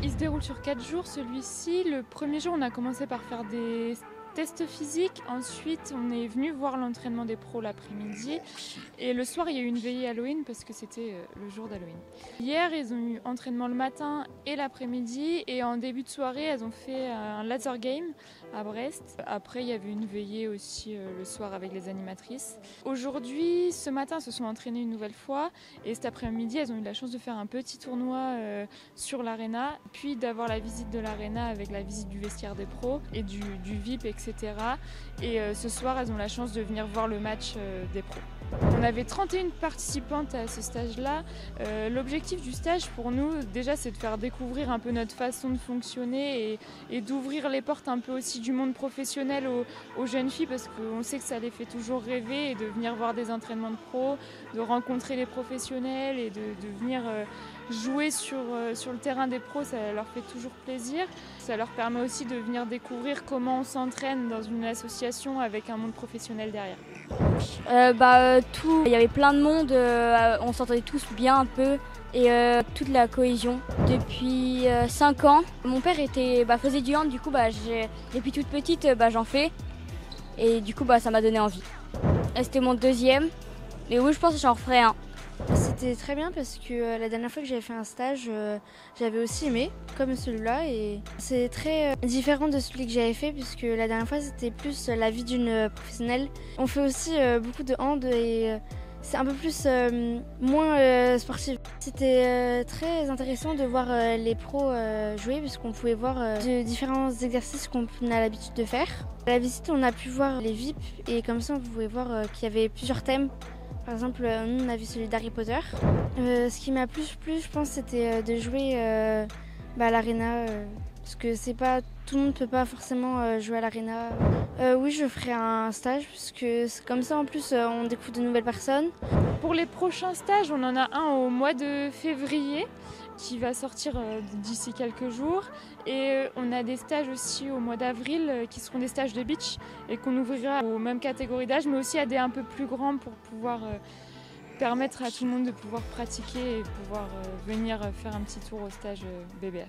Il se déroule sur 4 jours celui-ci. Le premier jour, on a commencé par faire des tests physiques. Ensuite, on est venu voir l'entraînement des pros l'après-midi. Et le soir, il y a eu une veillée Halloween parce que c'était le jour d'Halloween. Hier, ils ont eu entraînement le matin et l'après-midi. Et en début de soirée, elles ont fait un laser game à Brest. Après, il y avait une veillée aussi le soir avec les animatrices. Aujourd'hui, ce matin, elles se sont entraînées une nouvelle fois. Et cet après-midi, elles ont eu la chance de faire un petit tournoi sur l'aréna. Puis d'avoir la visite de l'aréna avec la visite du vestiaire des pros et du VIP, etc. Et ce soir, elles ont la chance de venir voir le match des pros. On avait 31 participantes à ce stage-là. L'objectif du stage pour nous, déjà, c'est de faire découvrir un peu notre façon de fonctionner et d'ouvrir les portes un peu aussi du monde professionnel aux jeunes filles parce qu'on sait que ça les fait toujours rêver et de venir voir des entraînements de pros, de rencontrer les professionnels et de venir jouer sur le terrain des pros, ça leur fait toujours plaisir. Ça leur permet aussi de venir découvrir comment on s'entraîne dans une association avec un monde professionnel derrière. Il y avait plein de monde, on s'entendait tous bien un peu et toute la cohésion. Depuis 5 ans, mon père faisait du hand, du coup depuis toute petite j'en fais et du coup ça m'a donné envie. C'était mon deuxième, mais oui je pense que j'en referai un. C'était très bien parce que la dernière fois que j'avais fait un stage, j'avais aussi aimé, comme celui-là. Et c'est très différent de celui que j'avais fait puisque la dernière fois c'était plus la vie d'une professionnelle. On fait aussi beaucoup de hand et c'est un peu plus moins sportif. C'était très intéressant de voir les pros jouer puisqu'on pouvait voir de différents exercices qu'on a l'habitude de faire. À la visite, on a pu voir les VIP et comme ça on pouvait voir qu'il y avait plusieurs thèmes. Par exemple, nous on a vu celui d'Harry Potter. Ce qui m'a plus plu, je pense, c'était de jouer à l'aréna. Parce que tout le monde ne peut pas forcément jouer à l'aréna. Oui, je ferai un stage, parce que comme ça, en plus, on découvre de nouvelles personnes. Pour les prochains stages, on en a un au mois de février qui va sortir d'ici quelques jours. Et on a des stages aussi au mois d'avril qui seront des stages de beach et qu'on ouvrira aux mêmes catégories d'âge, mais aussi à des un peu plus grands pour pouvoir permettre à tout le monde de pouvoir pratiquer et pouvoir venir faire un petit tour au stage BBH.